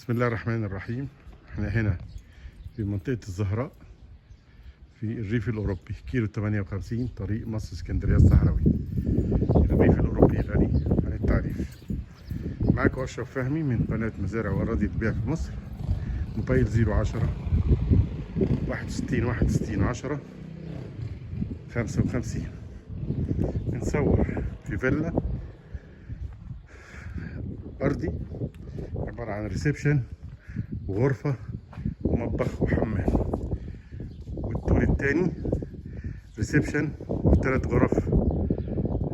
بسم الله الرحمن الرحيم. احنا هنا في منطقة الزهراء في الريف الأوروبي، كيلو 58، طريق مصر اسكندرية الصحراوي. الريف الأوروبي غني عن التعريف. معاكم أشرف فهمي من قناة مزارع وأراضي تبيع في مصر. موبايل 010 61 61 10 55. بنصور في فيلا أرضي عبارة عن ريسبشن وغرفة ومطبخ وحمام، والدور التاني ريسبشن وثلاث غرف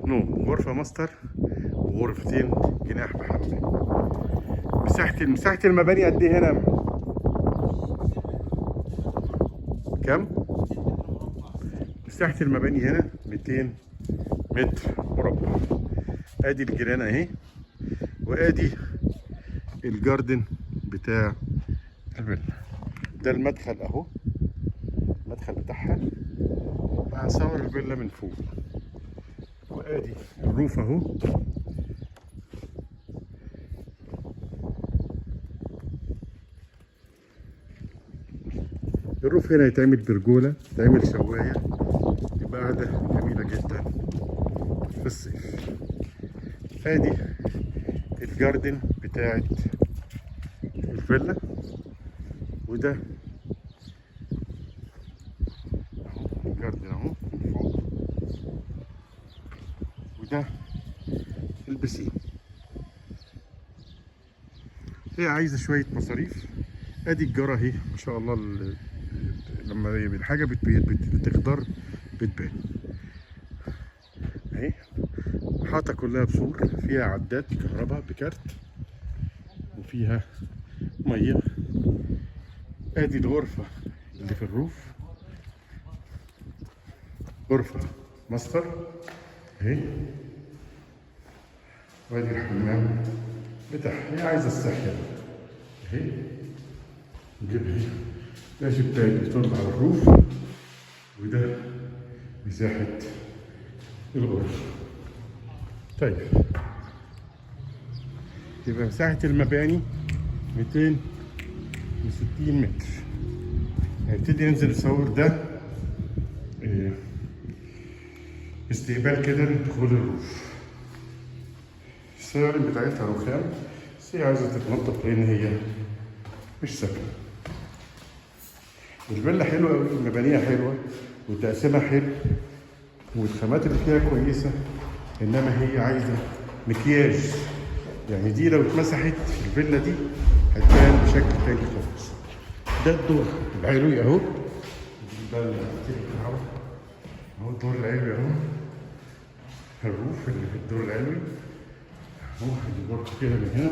نوم، غرفة ماستر وغرفتين جناح بحمام. مساحة المباني قد ايه هنا؟ كم؟ مساحة المباني هنا 200 متر مربع. ادي الجيران اهي، وادي الجاردن بتاع الفيلا. ده المدخل اهو، المدخل بتاعها. هنصور الفيلا من فوق، وادي الروف اهو. الروف هنا يتعمل برجولة، يتعمل شواية، يبقى قاعدة جميلة جدا في الصيف. ادي الجاردن بتاعت الفيلا، وده اهو الجاردن اهو من فوق، وده البسين. هي عايزة شوية مصاريف. ادي الجارة اهي ما شاء الله، لما الحاجة بتخضر بتبان اهي. حاطة كلها بسور، فيها عداد كهرباء بكارت، وفيها مية. ادي الغرفة اللي في الروف، غرفة ماستر اهي، وادي الحمام بتاعها. هي عايزة الساحل اهي، نجيبها. ده شباك بيطل على الروف، وده مساحة الغرفة. طيب، يبقى مساحة المباني 260 متر. هنبتدي ننزل نصور. ده استقبال كده لدخول الروف. السيارة بتاعتها رخام، بس هي عايزة تتنطط لأن هي مش ساكنة. الفيلا حلوة أوي، مبانيها حلوة وتقسيمها حلو، والخامات اللي فيها كويسة، إنما هي عايزة مكياج. يعني دي لو اتمسحت الفيلا دي هتبان بشكل تاني خالص. ده الدور العلوي اهو، ده اهو الدور العلوي اهو، الروف اللي في الدور العلوي اهو. هنجيب كده من هنا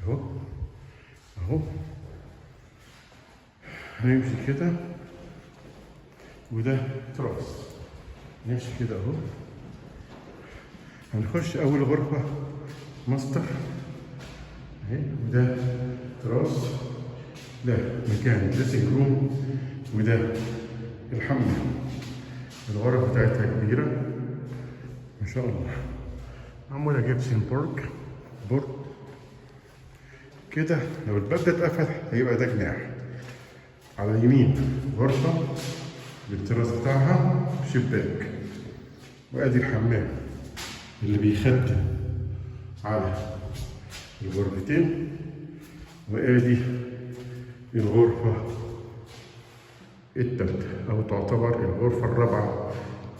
اهو اهو اهو. هنمشي كده، وده تراس. نمشي كده اهو. هنخش اول غرفة ماستر اهي، وده تراس. ده مكان دريسنج روم، وده الحمام. الغرف بتاعتها كبيرة ما شاء الله، معمولة جبسن بورد كده. لو الباب ده اتقفل هيبقى ده جناح. على اليمين غرفة بالتراس بتاعها شباك، وادي الحمام اللي بيخدم على الغرفتين، وادي الغرفة التالتة، او تعتبر الغرفة الرابعة،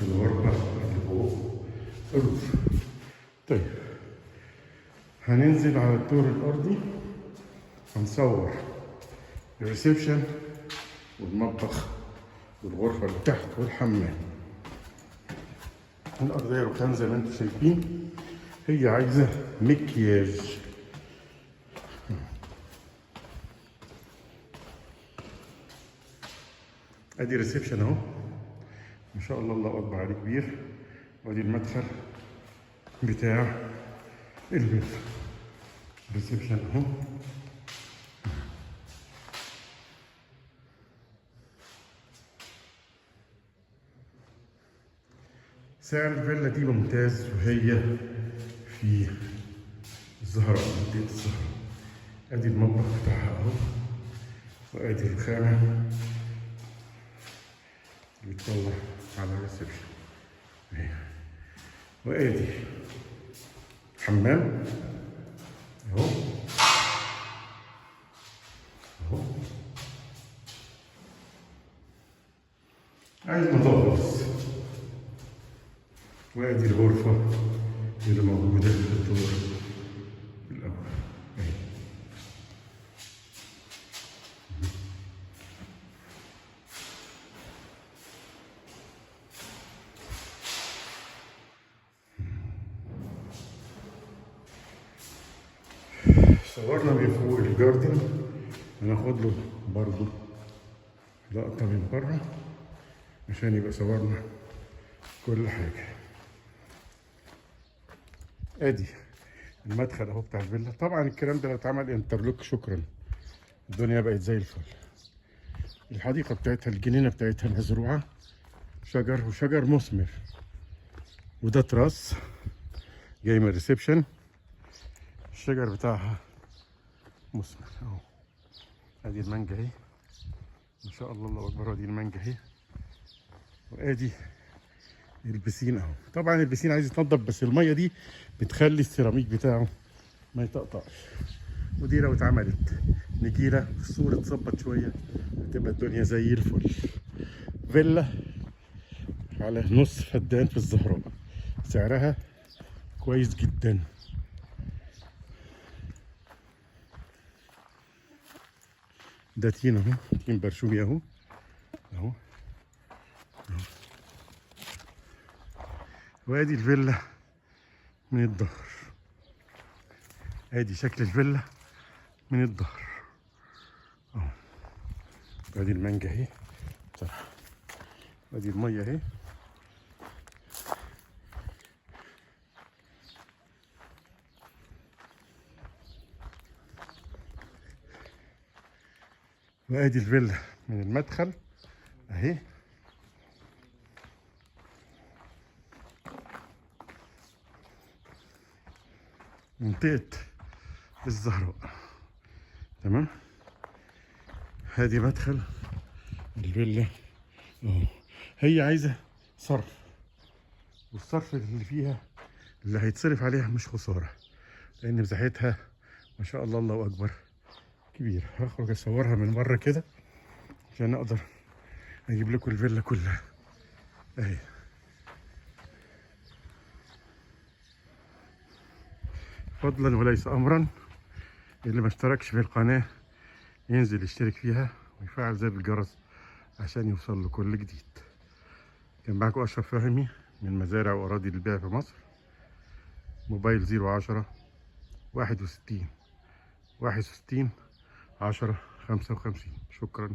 الغرفة اللي فوق الروف. طيب، هننزل على الدور الارضي، هنصور الريسبشن والمطبخ والغرفة اللي تحت والحمام. الأرضية رخام زي ما انتم شايفين. هي عايزة مكياج. ادي ريسبشن اهو ما شاء الله، الله اكبر عليه كبير. وادي المدخل بتاع الفيلا، ريسبشن اهو. سعر الفيلا دي ممتاز، وهي في الزهراء، منطقة الزهراء. ادي المطبخ بتاعها اهو، وادي الخامة اللي بتطلع على الريسبشن اهي، وادي حمام اهو اهو. عايز نظافة بس. وادي الغرفة اللي موجودة في الدور الأول اهي. صورنا من فوق الجاردن، هناخد له برضو لقطة من بره عشان يبقى صورنا كل حاجة. ادي المدخل اهو بتاع الفيلا. طبعا الكلام ده لو اتعمل انترلوك شكرا، الدنيا بقت زي الفل. الحديقة بتاعتها، الجنينة بتاعتها مزروعة شجر، وشجر مثمر، وده تراس جاي من الريسبشن. الشجر بتاعها مثمر اهو. ادي المانجا اهي، ما شاء الله الله اكبر. ادي المانجا اهي، وادي البسين اهو. طبعا البسين عايز يتنضف، بس الميه دي بتخلي السيراميك بتاعه ما يطقطقش. ودي لو اتعملت نجيله في السور اتظبط شويه هتبقى الدنيا زي الفل. فيلا على نص فدان في الزهراء، سعرها كويس جدا. ده تين اهو، تين برشومي اهو اهو. وادي الفيلا من الظهر، ادي شكل الفيلا من الظهر اهو. ادي المانجا اهي بصراحه، ادي الميه اهي. وادي الفيلا من المدخل اهي. منطقة الزهراء تمام. هادي مدخل الفيلا اهو. هي عايزة صرف، والصرف اللي فيها اللي هيتصرف عليها مش خسارة، لأن مساحتها ما شاء الله الله أكبر كبير. هخرج أصورها من بره كده عشان أقدر أجيب لكم الفيلا كلها أهي. فضلا وليس أمرا، اللي ما اشتركش في القناة ينزل يشترك فيها ويفعل زر الجرس عشان يوصل له كل جديد. كان معاكم أشرف فهمي من مزارع وأراضي للبيع في مصر. موبايل 010 61 61 10 55. شكرا.